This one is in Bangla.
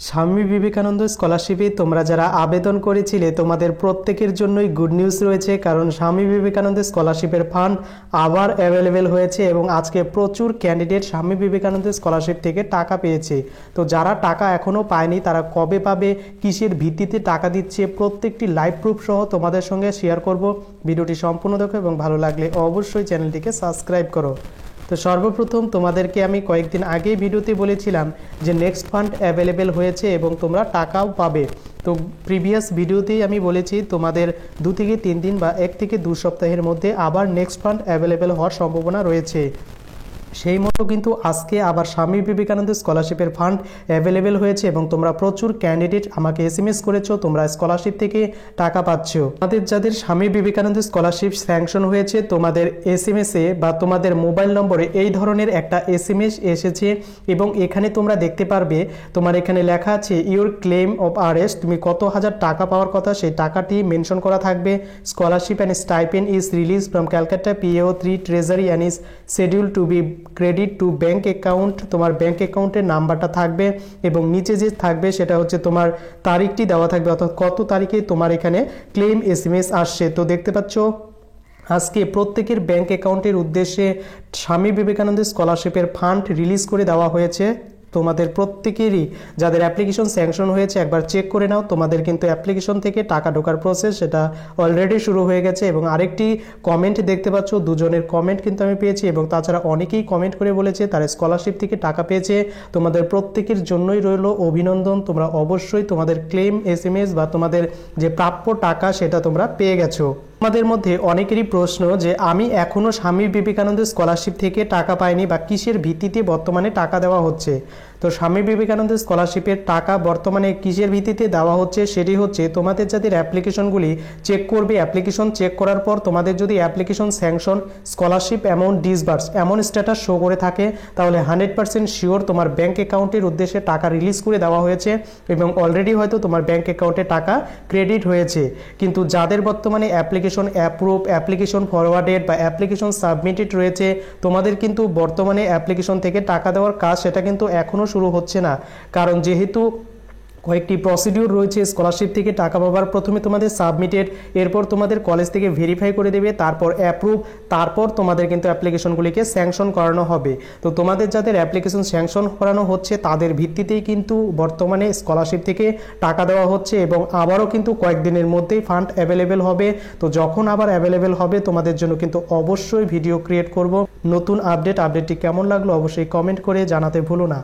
স্বামী বিবেকানন্দ স্কলারশিপে তোমরা যারা আবেদন করেছিলে তোমাদের প্রত্যেকের জন্যই গুড নিউজ রয়েছে, কারণ স্বামী বিবেকানন্দ স্কলারশিপের ফান্ড আবার অ্যাভেলেবেল হয়েছে এবং আজকে প্রচুর ক্যান্ডিডেট স্বামী বিবেকানন্দ স্কলারশিপ থেকে টাকা পেয়েছে। তো যারা টাকা এখনও পায়নি তারা কবে পাবে, কিসের ভিত্তিতে টাকা দিচ্ছে, প্রত্যেকটি লাইভ প্রুফ সহ তোমাদের সঙ্গে শেয়ার করব। ভিডিওটি সম্পূর্ণ দেখো এবং ভালো লাগলে অবশ্যই চ্যানেলটিকে সাবস্ক্রাইব করো। তো সর্বপ্রথম তোমাদেরকে আমি কয়েকদিন আগেই ভিডিওতে বলেছিলাম যে নেক্সট ফান্ড অ্যাভেলেবেল হয়েছে এবং তোমরা টাকাও পাবে। তো প্রিভিয়াস ভিডিওতেই আমি বলেছি তোমাদের 2 থেকে 3 দিন বা 1 থেকে 2 সপ্তাহের মধ্যে আবার নেক্সট ফান্ড অ্যাভেলেবেল হওয়ার সম্ভাবনা রয়েছে। সেই মতো কিন্তু আজকে আবার স্বামী বিবেকানন্দ স্কলারশিপের ফান্ড অ্যাভেলেবেল হয়েছে এবং তোমরা প্রচুর ক্যান্ডিডেট আমাকে এসএমএস করেছো, তোমরা স্কলারশিপ থেকে টাকা পাচ্ছ। তোমাদের যাদের স্বামী বিবেকানন্দ স্কলারশিপ স্যাংশন হয়েছে তোমাদের এসএমএসে বা তোমাদের মোবাইল নম্বরে এই ধরনের একটা এসএমএস এসেছে এবং এখানে তোমরা দেখতে পারবে তোমার এখানে লেখা আছে ইউর ক্লেম অফ আরএস, তুমি কত হাজার টাকা পাওয়ার কথা সেই টাকাটি মেনশন করা থাকবে। Scholarship and stipend is release from Calcutta PAO 3 treasury and is schedule to be credit to bank account, তোমার ব্যাঙ্ক অ্যাকাউন্টের নাম্বারটা থাকবে এবং নিচে যে থাকবে সেটা হচ্ছে তোমার তারিখটি দেওয়া থাকবে, অর্থাৎ কত তারিখে তোমার এখানে ক্লেম এসএমএস আসছে। তো দেখতে পাচ্ছ আজকে প্রত্যেকের ব্যাঙ্ক অ্যাকাউন্টের উদ্দেশ্যে স্বামী বিবেকানন্দ স্কলারশিপের ফান্ড রিলিজ করে দেওয়া হয়েছে। তোমাদের প্রত্যেকেরই যাদের অ্যাপ্লিকেশন স্যাংশন হয়েছে একবার চেক করে নাও, তোমাদের কিন্তু অ্যাপ্লিকেশন থেকে টাকা ঢোকার প্রসেস সেটা অলরেডি শুরু হয়ে গেছে। এবং আরেকটি কমেন্ট দেখতে পাচ্ছ, দুজনের কমেন্ট কিন্তু আমি পেয়েছি এবং তাছাড়া অনেকেই কমেন্ট করে বলেছে তারা স্কলারশিপ থেকে টাকা পেয়েছে। তোমাদের প্রত্যেকের জন্যই রইল অভিনন্দন, তোমরা অবশ্যই তোমাদের ক্লেম এসএমএস বা তোমাদের যে প্রাপ্য টাকা সেটা তোমরা পেয়ে গেছো। আমাদের মধ্যে অনেকেরই প্রশ্ন যে আমি এখনও স্বামী বিবেকানন্দ স্কলারশিপ থেকে টাকা পাইনি বা কিসের ভিত্তিতে বর্তমানে টাকা দেওয়া হচ্ছে। তো স্বামী বিবেকানন্দ স্কলারশিপের টাকা বর্তমানে কিসের ভিত্তিতে দেওয়া হচ্ছে সেটি হচ্ছে তোমাদের যাদের অ্যাপ্লিকেশনগুলি চেক করবে, অ্যাপ্লিকেশন চেক করার পর তোমাদের যদি application sanction scholarship amount disburse এমন স্ট্যাটাস শো করে থাকে তাহলে 100% শিওর তোমার ব্যাঙ্ক অ্যাকাউন্টের উদ্দেশ্যে টাকা রিলিজ করে দেওয়া হয়েছে এবং অলরেডি হয়তো তোমার ব্যাঙ্ক অ্যাকাউন্টে টাকা ক্রেডিট হয়েছে। কিন্তু যাদের বর্তমানে অ্যাপ্লিকেশন অ্যাপ্রুভ, অ্যাপ্লিকেশন ফরওয়ার্ডেড বা অ্যাপ্লিকেশন সাবমিটেড রয়েছে তোমাদের কিন্তু বর্তমানে অ্যাপ্লিকেশন থেকে টাকা দেওয়ার কাজ সেটা কিন্তু এখনও শুরু হচ্ছে না, কারণ যেহেতু কয়েকটি প্রসিডিউর রয়েছে স্কলারশিপ থেকে টাকা পাওয়ার। প্রথমে তোমাদের সাবমিটেড, এরপর তোমাদের কলেজ থেকে ভেরিফাই করে দেবে, তারপর অ্যাপ্রুভ, তারপর তোমাদের কিন্তু অ্যাপ্লিকেশনগুলিকে স্যাংশন করানো হবে। তো তোমাদের যাদের অ্যাপ্লিকেশন স্যাংশন করানো হচ্ছে তাদের ভিত্তিতেই কিন্তু বর্তমানে স্কলারশিপ থেকে টাকা দেওয়া হচ্ছে এবং আবারও কিন্তু কয়েকদিনের মধ্যেই ফান্ড অ্যাভেলেবেল হবে। তো যখন আবার অ্যাভেলেবেল হবে তোমাদের জন্য কিন্তু অবশ্যই ভিডিও ক্রিয়েট করব। নতুন আপডেটটি কেমন লাগলো অবশ্যই কমেন্ট করে জানাতে ভুলো না।